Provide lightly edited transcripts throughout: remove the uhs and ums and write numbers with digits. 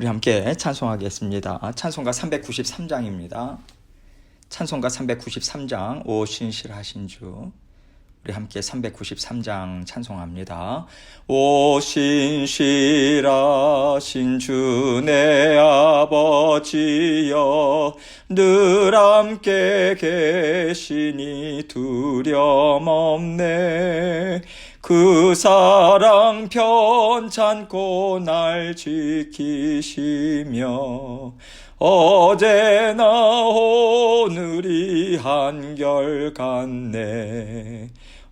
우리 함께 찬송하겠습니다. 찬송가 393장입니다. 찬송가 393장 오 신실하신 주. 우리 함께 393장 찬송합니다. 오 신실하신 주 내 아버지여 늘 함께 계시니 두려움 없네. 그 사랑 편찮고 날 지키시며 어제나 오늘이 한결같네.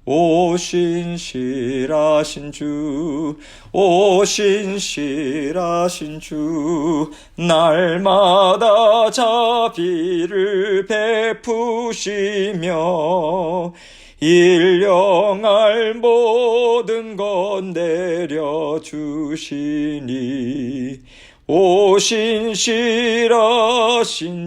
오 신실하신 주, 오 신실하신 주, 날마다 자비를 베푸시며 일령할 모든 것 내려주시니 오 신실하신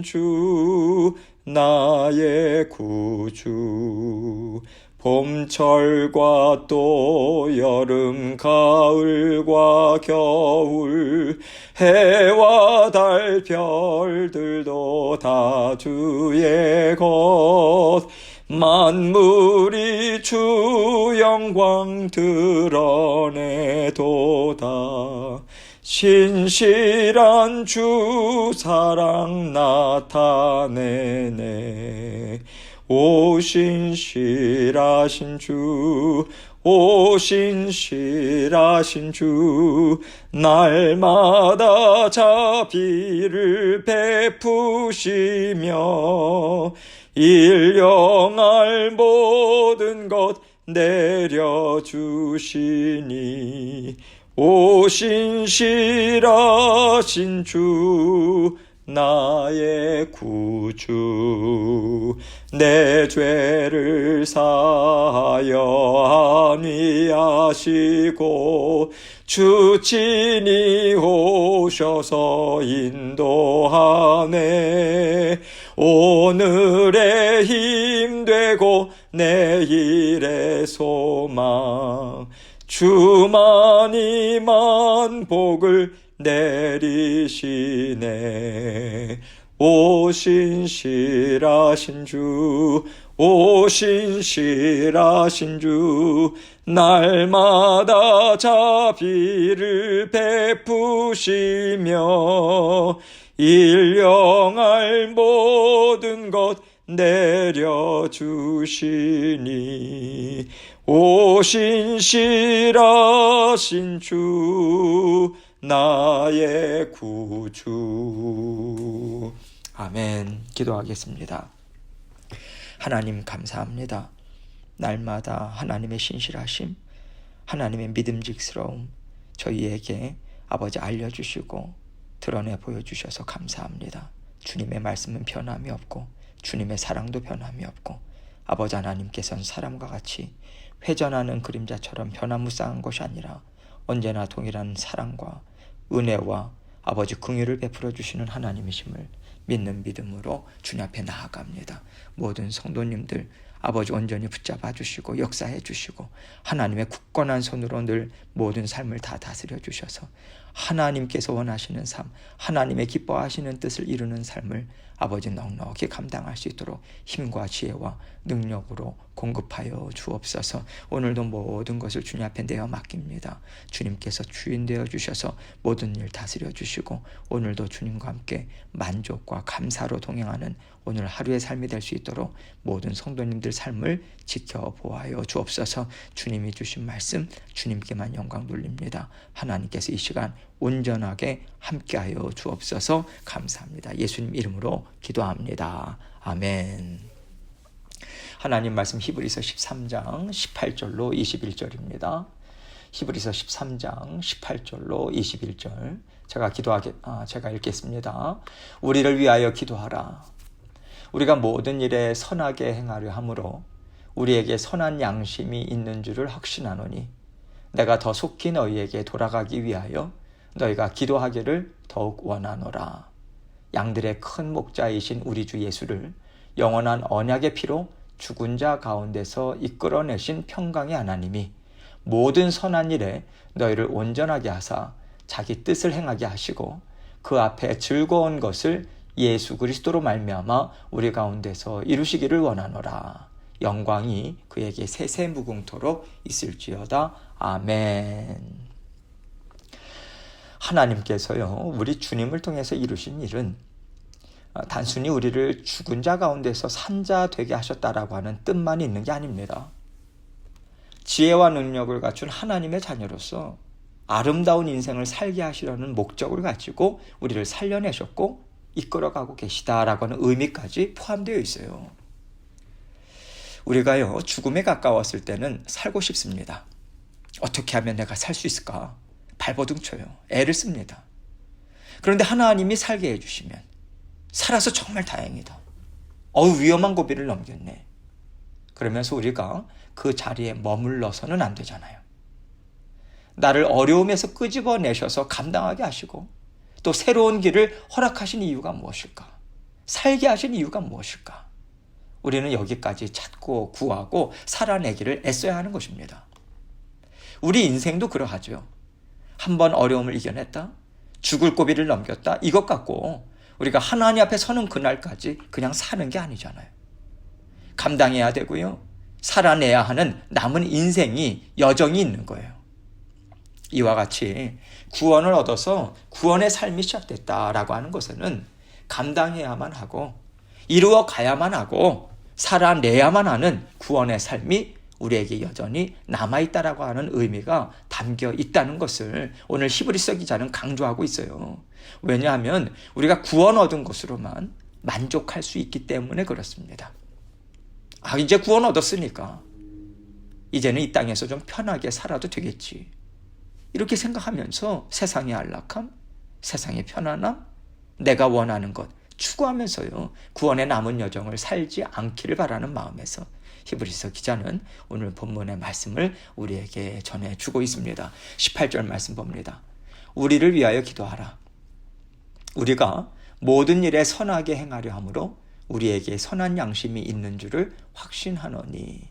주 나의 구주. 봄철과 또 여름 가을과 겨울 해와 달 별들도 다 주의 것. 만물이 주 영광 드러내도다. 신실한 주 사랑 나타내네. 오 신실하신 주, 오 신실하신 주, 날마다 자비를 베푸시며 일령할 모든 것 내려주시니 오 신실하신 주 나의 구주. 내 죄를 사하여 안위하시고 주 친히 오셔서 인도하네. 오늘의 힘 되고 내일의 소망. 주만이 만복을 내리시네. 오 신실하신 주, 오 신실하신 주, 날마다 자비를 베푸시며 일령할 모든 것 내려주시니 오 신실하신 주 나의 구주. 아멘. 기도하겠습니다. 하나님 감사합니다. 날마다 하나님의 신실하심, 하나님의 믿음직스러움 저희에게 아버지 알려주시고 드러내 보여주셔서 감사합니다. 주님의 말씀은 변함이 없고 주님의 사랑도 변함이 없고 아버지 하나님께서는 사람과 같이 회전하는 그림자처럼 변화무쌍한 것이 아니라 언제나 동일한 사랑과 은혜와 아버지 긍휼을 베풀어 주시는 하나님이심을 믿는 믿음으로 주님 앞에 나아갑니다. 모든 성도님들 아버지 온전히 붙잡아 주시고 역사해 주시고 하나님의 굳건한 손으로 늘 모든 삶을 다 다스려 주셔서 하나님께서 원하시는 삶, 하나님의 기뻐하시는 뜻을 이루는 삶을 아버지 넉넉히 감당할 수 있도록 힘과 지혜와 능력으로 공급하여 주옵소서. 오늘도 모든 것을 주님 앞에 내어 맡깁니다. 주님께서 주인 되어 주셔서 모든 일 다스려 주시고 오늘도 주님과 함께 만족과 감사로 동행하는 오늘 하루의 삶이 될 수 있도록 모든 성도님들 삶을 지켜보아요 주옵소서. 주님이 주신 말씀 주님께만 영광 돌립니다. 하나님께서 이 시간 온전하게 함께하여 주옵소서. 감사합니다. 예수님 이름으로 기도합니다. 아멘. 하나님 말씀 히브리서 13장 18절로 21절입니다. 히브리서 13장 18절로 21절 제가 읽겠습니다. 우리를 위하여 기도하라. 우리가 모든 일에 선하게 행하려 함으로 우리에게 선한 양심이 있는 줄을 확신하노니 내가 더 속히 너희에게 돌아가기 위하여 너희가 기도하기를 더욱 원하노라. 양들의 큰 목자이신 우리 주 예수를 영원한 언약의 피로 죽은 자 가운데서 이끌어내신 평강의 하나님이 모든 선한 일에 너희를 온전하게 하사 자기 뜻을 행하게 하시고 그 앞에 즐거운 것을 예수 그리스도로 말미암아 우리 가운데서 이루시기를 원하노라. 영광이 그에게 세세무궁토록 있을지어다. 아멘. 하나님께서요, 우리 주님을 통해서 이루신 일은 단순히 우리를 죽은 자 가운데서 산 자 되게 하셨다라고 하는 뜻만 있는 게 아닙니다. 지혜와 능력을 갖춘 하나님의 자녀로서 아름다운 인생을 살게 하시려는 목적을 가지고 우리를 살려내셨고 이끌어가고 계시다라고 하는 의미까지 포함되어 있어요. 우리가요, 죽음에 가까웠을 때는 살고 싶습니다. 어떻게 하면 내가 살 수 있을까? 발버둥 쳐요. 애를 씁니다. 그런데 하나님이 살게 해주시면 살아서 정말 다행이다. 위험한 고비를 넘겼네. 그러면서 우리가 그 자리에 머물러서는 안 되잖아요. 나를 어려움에서 끄집어내셔서 감당하게 하시고 또 새로운 길을 허락하신 이유가 무엇일까? 살게 하신 이유가 무엇일까? 우리는 여기까지 찾고 구하고 살아내기를 애써야 하는 것입니다. 우리 인생도 그러하죠. 한번 어려움을 이겨냈다, 죽을 고비를 넘겼다, 이것 갖고 우리가 하나님 앞에 서는 그날까지 그냥 사는 게 아니잖아요. 감당해야 되고요, 살아내야 하는 남은 인생이 여정이 있는 거예요. 이와 같이 구원을 얻어서 구원의 삶이 시작됐다라고 하는 것에는 감당해야만 하고 이루어 가야만 하고 살아내야만 하는 구원의 삶이 우리에게 여전히 남아있다라고 하는 의미가 담겨 있다는 것을 오늘 히브리서 기자는 강조하고 있어요. 왜냐하면 우리가 구원 얻은 것으로만 만족할 수 있기 때문에 그렇습니다. 이제 구원 얻었으니까 이제는 이 땅에서 좀 편하게 살아도 되겠지. 이렇게 생각하면서 세상의 안락함, 세상의 편안함, 내가 원하는 것 추구하면서요, 구원의 남은 여정을 살지 않기를 바라는 마음에서 히브리서 기자는 오늘 본문의 말씀을 우리에게 전해주고 있습니다. 18절 말씀 봅니다. 우리를 위하여 기도하라. 우리가 모든 일에 선하게 행하려 함으로 우리에게 선한 양심이 있는 줄을 확신하노니.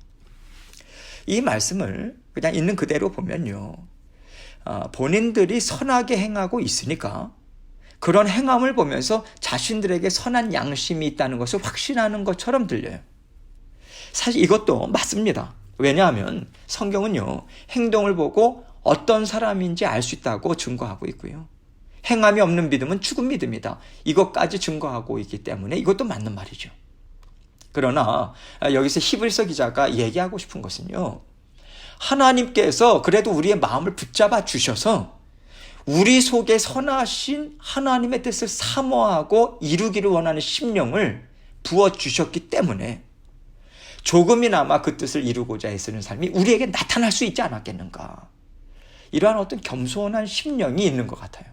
이 말씀을 그냥 있는 그대로 보면요, 본인들이 선하게 행하고 있으니까 그런 행함을 보면서 자신들에게 선한 양심이 있다는 것을 확신하는 것처럼 들려요. 사실 이것도 맞습니다. 왜냐하면 성경은요, 행동을 보고 어떤 사람인지 알 수 있다고 증거하고 있고요, 행함이 없는 믿음은 죽은 믿음이다, 이것까지 증거하고 있기 때문에 이것도 맞는 말이죠. 그러나 여기서 히브리서 기자가 얘기하고 싶은 것은요, 하나님께서 그래도 우리의 마음을 붙잡아 주셔서 우리 속에 선하신 하나님의 뜻을 사모하고 이루기를 원하는 심령을 부어주셨기 때문에 조금이나마 그 뜻을 이루고자 애쓰는 삶이 우리에게 나타날 수 있지 않았겠는가. 이러한 어떤 겸손한 심령이 있는 것 같아요.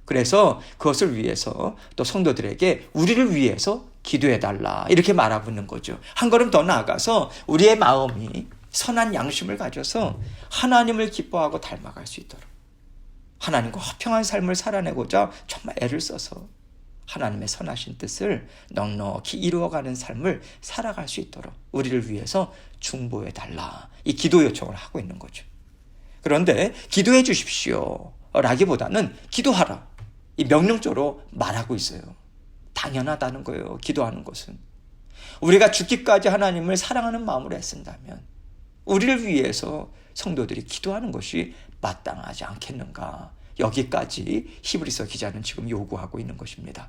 그래서 그것을 위해서 또 성도들에게 우리를 위해서 기도해달라 이렇게 말하고 있는 거죠. 한 걸음 더 나아가서 우리의 마음이 선한 양심을 가져서 하나님을 기뻐하고 닮아갈 수 있도록, 하나님과 화평한 삶을 살아내고자 정말 애를 써서 하나님의 선하신 뜻을 넉넉히 이루어가는 삶을 살아갈 수 있도록 우리를 위해서 중보해달라, 이 기도 요청을 하고 있는 거죠. 그런데 기도해 주십시오 라기보다는 기도하라, 이 명령조로 말하고 있어요. 당연하다는 거예요. 기도하는 것은 우리가 죽기까지 하나님을 사랑하는 마음으로 애쓴다면 우리를 위해서 성도들이 기도하는 것이 마땅하지 않겠는가. 여기까지 히브리서 기자는 지금 요구하고 있는 것입니다.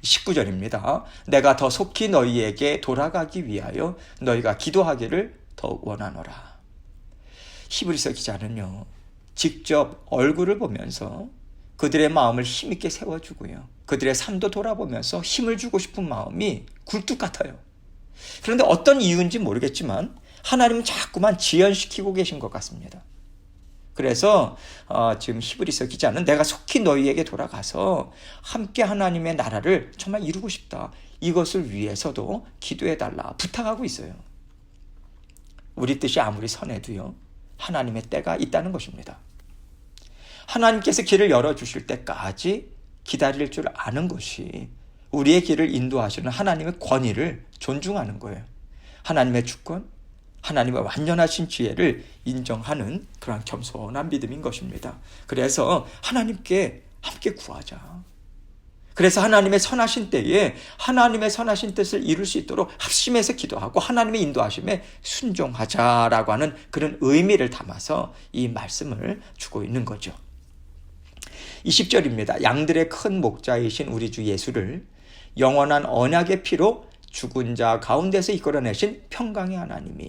19절입니다. 내가 더 속히 너희에게 돌아가기 위하여 너희가 기도하기를 더 원하노라. 히브리서 기자는요, 직접 얼굴을 보면서 그들의 마음을 힘있게 세워주고요, 그들의 삶도 돌아보면서 힘을 주고 싶은 마음이 굴뚝 같아요. 그런데 어떤 이유인지 모르겠지만 하나님은 자꾸만 지연시키고 계신 것 같습니다. 그래서 지금 히브리서 기자는 내가 속히 너희에게 돌아가서 함께 하나님의 나라를 정말 이루고 싶다, 이것을 위해서도 기도해달라 부탁하고 있어요. 우리 뜻이 아무리 선해도요, 하나님의 때가 있다는 것입니다. 하나님께서 길을 열어주실 때까지 기다릴 줄 아는 것이 우리의 길을 인도하시는 하나님의 권위를 존중하는 거예요. 하나님의 주권, 하나님의 완전하신 지혜를 인정하는 그러한 겸손한 믿음인 것입니다. 그래서 하나님께 함께 구하자. 그래서 하나님의 선하신 때에 하나님의 선하신 뜻을 이룰 수 있도록 합심해서 기도하고 하나님의 인도하심에 순종하자라고 하는 그런 의미를 담아서 이 말씀을 주고 있는 거죠. 20절입니다. 양들의 큰 목자이신 우리 주 예수를 영원한 언약의 피로 죽은 자 가운데서 이끌어내신 평강의 하나님이,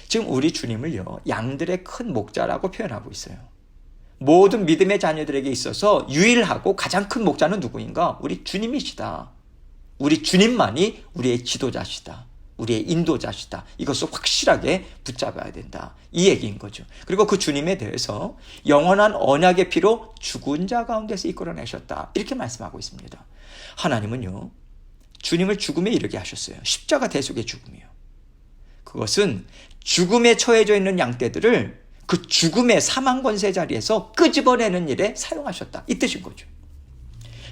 지금 우리 주님을요, 양들의 큰 목자라고 표현하고 있어요. 모든 믿음의 자녀들에게 있어서 유일하고 가장 큰 목자는 누구인가? 우리 주님이시다. 우리 주님만이 우리의 지도자시다. 우리의 인도자시다. 이것을 확실하게 붙잡아야 된다. 이 얘기인 거죠. 그리고 그 주님에 대해서 영원한 언약의 피로 죽은 자 가운데서 이끌어내셨다. 이렇게 말씀하고 있습니다. 하나님은요, 주님을 죽음에 이르게 하셨어요. 십자가 대속의 죽음이요. 그것은 죽음에 처해져 있는 양떼들을 그 죽음의 사망 권세 자리에서 끄집어내는 일에 사용하셨다. 이 뜻인 거죠.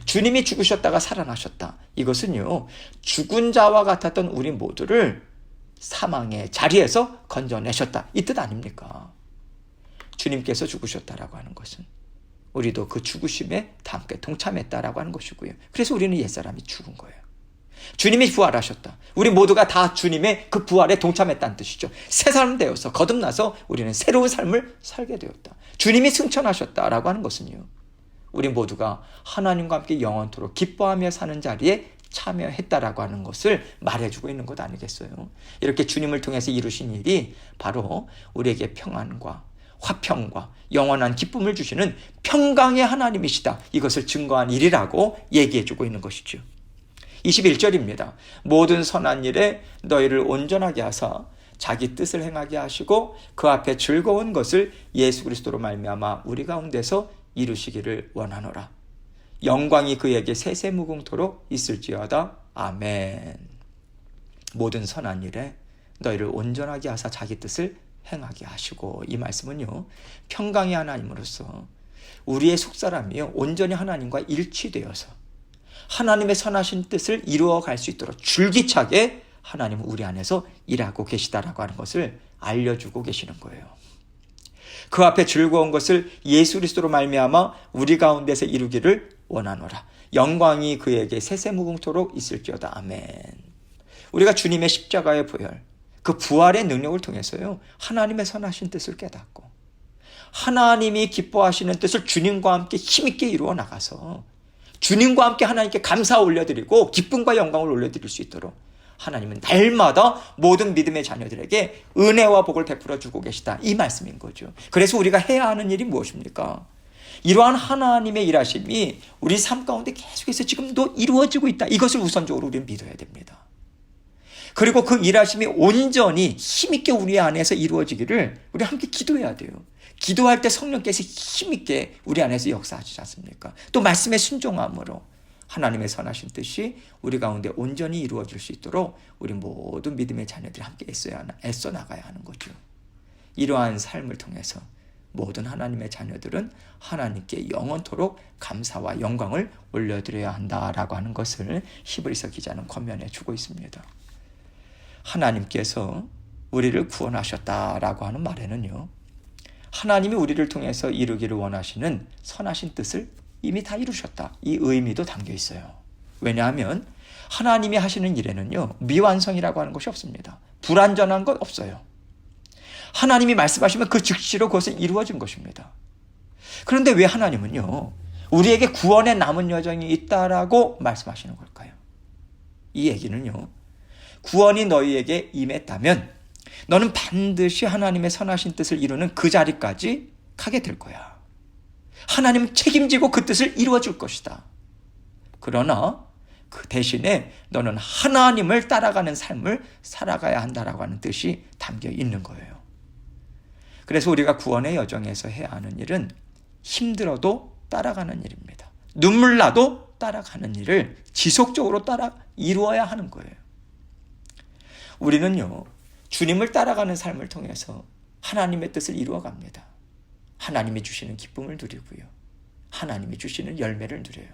주님이 죽으셨다가 살아나셨다. 이것은요, 죽은 자와 같았던 우리 모두를 사망의 자리에서 건져내셨다. 이 뜻 아닙니까? 주님께서 죽으셨다라고 하는 것은 우리도 그 죽으심에 다 함께 동참했다라고 하는 것이고요. 그래서 우리는 옛사람이 죽은 거예요. 주님이 부활하셨다. 우리 모두가 다 주님의 그 부활에 동참했다는 뜻이죠. 새 사람 되어서 거듭나서 우리는 새로운 삶을 살게 되었다. 주님이 승천하셨다라고 하는 것은요, 우리 모두가 하나님과 함께 영원토록 기뻐하며 사는 자리에 참여했다라고 하는 것을 말해주고 있는 것 아니겠어요? 이렇게 주님을 통해서 이루신 일이 바로 우리에게 평안과 화평과 영원한 기쁨을 주시는 평강의 하나님이시다. 이것을 증거한 일이라고 얘기해주고 있는 것이죠. 21절입니다. 모든 선한 일에 너희를 온전하게 하사 자기 뜻을 행하게 하시고 그 앞에 즐거운 것을 예수 그리스도로 말미암아 우리 가운데서 이루시기를 원하노라. 영광이 그에게 세세무궁토록 있을지어다. 아멘. 모든 선한 일에 너희를 온전하게 하사 자기 뜻을 행하게 하시고, 이 말씀은요, 평강의 하나님으로서 우리의 속사람이요, 온전히 하나님과 일치되어서 하나님의 선하신 뜻을 이루어갈 수 있도록 줄기차게 하나님은 우리 안에서 일하고 계시다라고 하는 것을 알려주고 계시는 거예요. 그 앞에 즐거운 것을 예수 그리스도로 말미암아 우리 가운데서 이루기를 원하노라. 영광이 그에게 세세무궁토록 있을지어다. 아멘. 우리가 주님의 십자가의 보혈, 그 부활의 능력을 통해서요, 하나님의 선하신 뜻을 깨닫고 하나님이 기뻐하시는 뜻을 주님과 함께 힘있게 이루어 나가서 주님과 함께 하나님께 감사 올려드리고 기쁨과 영광을 올려드릴 수 있도록 하나님은 날마다 모든 믿음의 자녀들에게 은혜와 복을 베풀어 주고 계시다. 이 말씀인 거죠. 그래서 우리가 해야 하는 일이 무엇입니까? 이러한 하나님의 일하심이 우리 삶 가운데 계속해서 지금도 이루어지고 있다. 이것을 우선적으로 우리는 믿어야 됩니다. 그리고 그 일하심이 온전히 힘있게 우리 안에서 이루어지기를 우리 함께 기도해야 돼요. 기도할 때 성령께서 힘있게 우리 안에서 역사하시지 않습니까? 또 말씀에 순종함으로 하나님의 선하신 뜻이 우리 가운데 온전히 이루어질 수 있도록 우리 모든 믿음의 자녀들이 함께 애써 나가야 하는 거죠. 이러한 삶을 통해서 모든 하나님의 자녀들은 하나님께 영원토록 감사와 영광을 올려드려야 한다라고 하는 것을 히브리서 기자는 권면해 주고 있습니다. 하나님께서 우리를 구원하셨다라고 하는 말에는요, 하나님이 우리를 통해서 이루기를 원하시는 선하신 뜻을 이미 다 이루셨다. 이 의미도 담겨 있어요. 왜냐하면 하나님이 하시는 일에는요, 미완성이라고 하는 것이 없습니다. 불완전한 것 없어요. 하나님이 말씀하시면 그 즉시로 그것은 이루어진 것입니다. 그런데 왜 하나님은요, 우리에게 구원의 남은 여정이 있다라고 말씀하시는 걸까요? 이 얘기는요, 구원이 너희에게 임했다면 너는 반드시 하나님의 선하신 뜻을 이루는 그 자리까지 가게 될 거야. 하나님은 책임지고 그 뜻을 이루어 줄 것이다. 그러나 그 대신에 너는 하나님을 따라가는 삶을 살아가야 한다라고 하는 뜻이 담겨 있는 거예요. 그래서 우리가 구원의 여정에서 해야 하는 일은 힘들어도 따라가는 일입니다. 눈물 나도 따라가는 일을 지속적으로 따라 이루어야 하는 거예요. 우리는요, 주님을 따라가는 삶을 통해서 하나님의 뜻을 이루어갑니다. 하나님이 주시는 기쁨을 누리고요, 하나님이 주시는 열매를 누려요.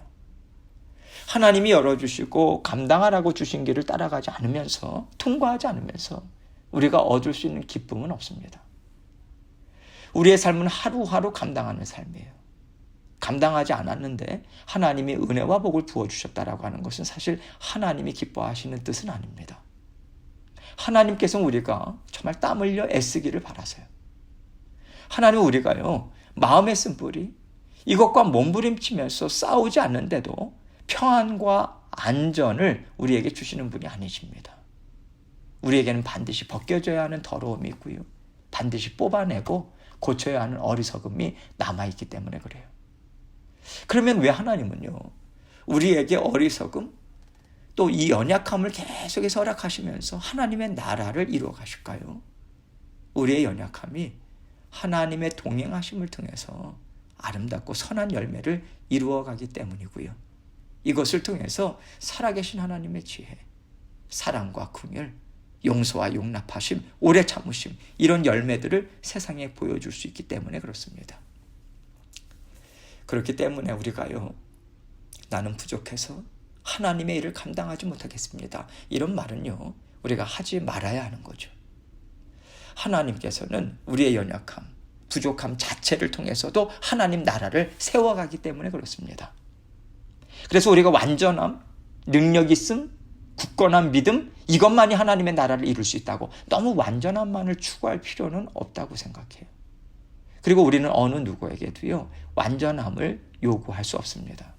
하나님이 열어주시고 감당하라고 주신 길을 따라가지 않으면서, 통과하지 않으면서 우리가 얻을 수 있는 기쁨은 없습니다. 우리의 삶은 하루하루 감당하는 삶이에요. 감당하지 않았는데 하나님이 은혜와 복을 부어주셨다라고 하는 것은 사실 하나님이 기뻐하시는 뜻은 아닙니다. 하나님께서는 우리가 정말 땀 흘려 애쓰기를 바라세요. 하나님은 우리가요, 마음의 쓴뿌리, 이것과 몸부림치면서 싸우지 않는데도 평안과 안전을 우리에게 주시는 분이 아니십니다. 우리에게는 반드시 벗겨져야 하는 더러움이 있고요, 반드시 뽑아내고 고쳐야 하는 어리석음이 남아있기 때문에 그래요. 그러면 왜 하나님은요, 우리에게 어리석음, 또 이 연약함을 계속해서 허락하시면서 하나님의 나라를 이루어 가실까요? 우리의 연약함이 하나님의 동행하심을 통해서 아름답고 선한 열매를 이루어 가기 때문이고요. 이것을 통해서 살아계신 하나님의 지혜, 사랑과 긍휼, 용서와 용납하심, 오래 참으심, 이런 열매들을 세상에 보여줄 수 있기 때문에 그렇습니다. 그렇기 때문에 우리가요, 나는 부족해서 하나님의 일을 감당하지 못하겠습니다, 이런 말은요, 우리가 하지 말아야 하는 거죠. 하나님께서는 우리의 연약함, 부족함 자체를 통해서도 하나님 나라를 세워가기 때문에 그렇습니다. 그래서 우리가 완전함, 능력 있음, 굳건한 믿음, 이것만이 하나님의 나라를 이룰 수 있다고 너무 완전함만을 추구할 필요는 없다고 생각해요. 그리고 우리는 어느 누구에게도요, 완전함을 요구할 수 없습니다.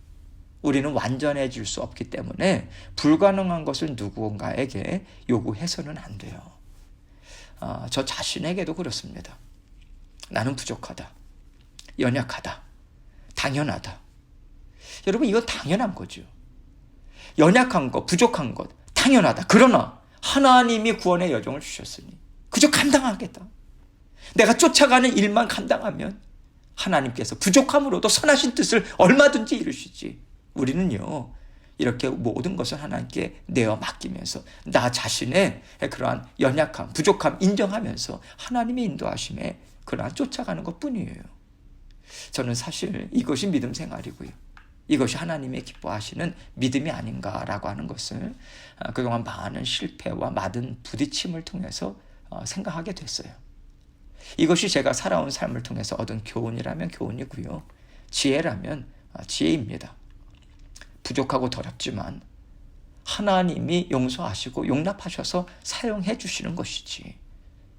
우리는 완전해질 수 없기 때문에 불가능한 것을 누군가에게 요구해서는 안 돼요. 저 자신에게도 그렇습니다. 나는 부족하다, 연약하다, 당연하다. 여러분, 이건 당연한 거죠. 연약한 것, 부족한 것, 당연하다. 그러나 하나님이 구원의 여정을 주셨으니 그저 감당하겠다. 내가 쫓아가는 일만 감당하면 하나님께서 부족함으로도 선하신 뜻을 얼마든지 이루시지. 우리는요, 이렇게 모든 것을 하나님께 내어 맡기면서 나 자신의 그러한 연약함, 부족함 인정하면서 하나님의 인도하심에 그러한 쫓아가는 것뿐이에요. 저는 사실 이것이 믿음 생활이고요, 이것이 하나님의 기뻐하시는 믿음이 아닌가라고 하는 것을 그동안 많은 실패와 많은 부딪힘을 통해서 생각하게 됐어요. 이것이 제가 살아온 삶을 통해서 얻은 교훈이라면 교훈이고요, 지혜라면 지혜입니다. 부족하고 더럽지만 하나님이 용서하시고 용납하셔서 사용해 주시는 것이지,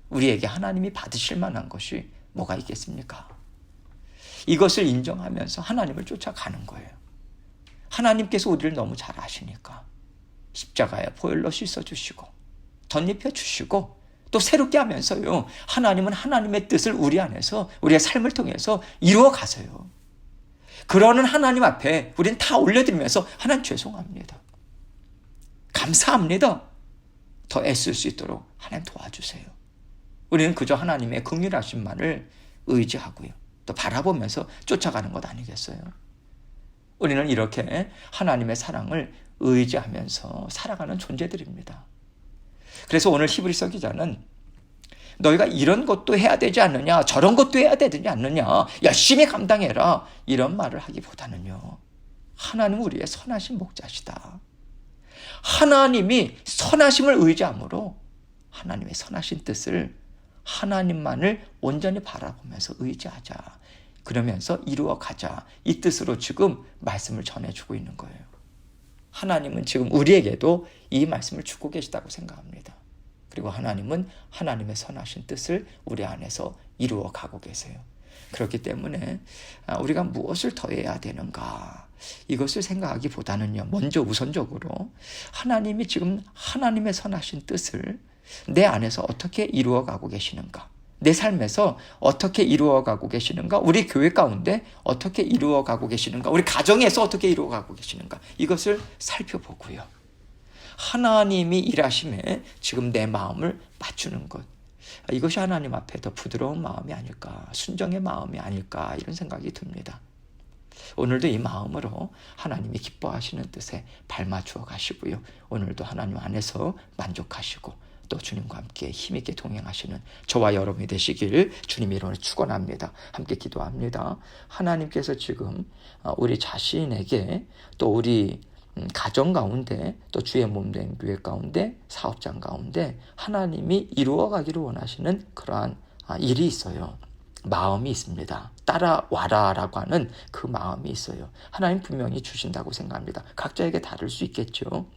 우리에게 하나님이 받으실 만한 것이 뭐가 있겠습니까? 이것을 인정하면서 하나님을 쫓아가는 거예요. 하나님께서 우리를 너무 잘 아시니까 십자가에 보혈로 씻어주시고 덧입혀 주시고 또 새롭게 하면서요, 하나님은 하나님의 뜻을 우리 안에서, 우리의 삶을 통해서 이루어 가세요. 그러는 하나님 앞에 우리는 다 올려드리면서 하나님 죄송합니다, 감사합니다, 더 애쓸 수 있도록 하나님 도와주세요. 우리는 그저 하나님의 긍휼하심만을 의지하고요, 또 바라보면서 쫓아가는 것 아니겠어요? 우리는 이렇게 하나님의 사랑을 의지하면서 살아가는 존재들입니다. 그래서 오늘 히브리서 기자는 너희가 이런 것도 해야 되지 않느냐, 저런 것도 해야 되지 않느냐, 열심히 감당해라, 이런 말을 하기보다는요, 하나님은 우리의 선하신 목자시다. 하나님이 선하심을 의지함으로 하나님의 선하신 뜻을 하나님만을 온전히 바라보면서 의지하자, 그러면서 이루어 가자, 이 뜻으로 지금 말씀을 전해주고 있는 거예요. 하나님은 지금 우리에게도 이 말씀을 주고 계시다고 생각합니다. 그리고 하나님은 하나님의 선하신 뜻을 우리 안에서 이루어 가고 계세요. 그렇기 때문에 우리가 무엇을 더 해야 되는가, 이것을 생각하기보다는요, 먼저 우선적으로 하나님이 지금 하나님의 선하신 뜻을 내 안에서 어떻게 이루어가고 계시는가, 내 삶에서 어떻게 이루어가고 계시는가, 우리 교회 가운데 어떻게 이루어가고 계시는가, 우리 가정에서 어떻게 이루어가고 계시는가, 이것을 살펴보고요, 하나님이 일하심에 지금 내 마음을 맞추는 것, 이것이 하나님 앞에 더 부드러운 마음이 아닐까, 순정의 마음이 아닐까, 이런 생각이 듭니다. 오늘도 이 마음으로 하나님이 기뻐하시는 뜻에 발맞추어 가시고요, 오늘도 하나님 안에서 만족하시고 또 주님과 함께 힘있게 동행하시는 저와 여러분이 되시길 주님의 이름으로 축원합니다. 함께 기도합니다. 하나님께서 지금 우리 자신에게, 또 우리 가정 가운데, 또 주의 몸된 교회 가운데, 사업장 가운데 하나님이 이루어가기를 원하시는 그러한 일이 있어요. 마음이 있습니다. 따라와라라고 하는 그 마음이 있어요. 하나님 분명히 주신다고 생각합니다. 각자에게 다를 수 있겠죠.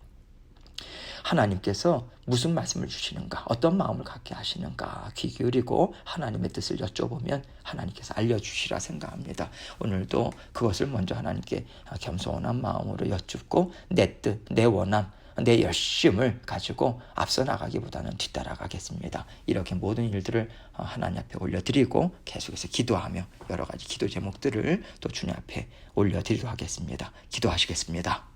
하나님께서 무슨 말씀을 주시는가, 어떤 마음을 갖게 하시는가 귀 기울이고 하나님의 뜻을 여쭤보면 하나님께서 알려주시라 생각합니다. 오늘도 그것을 먼저 하나님께 겸손한 마음으로 여쭙고 내 뜻, 내 원함, 내 열심을 가지고 앞서 나가기보다는 뒤따라가겠습니다. 이렇게 모든 일들을 하나님 앞에 올려드리고 계속해서 기도하며 여러 가지 기도 제목들을 또 주님 앞에 올려드리도록 하겠습니다. 기도하시겠습니다.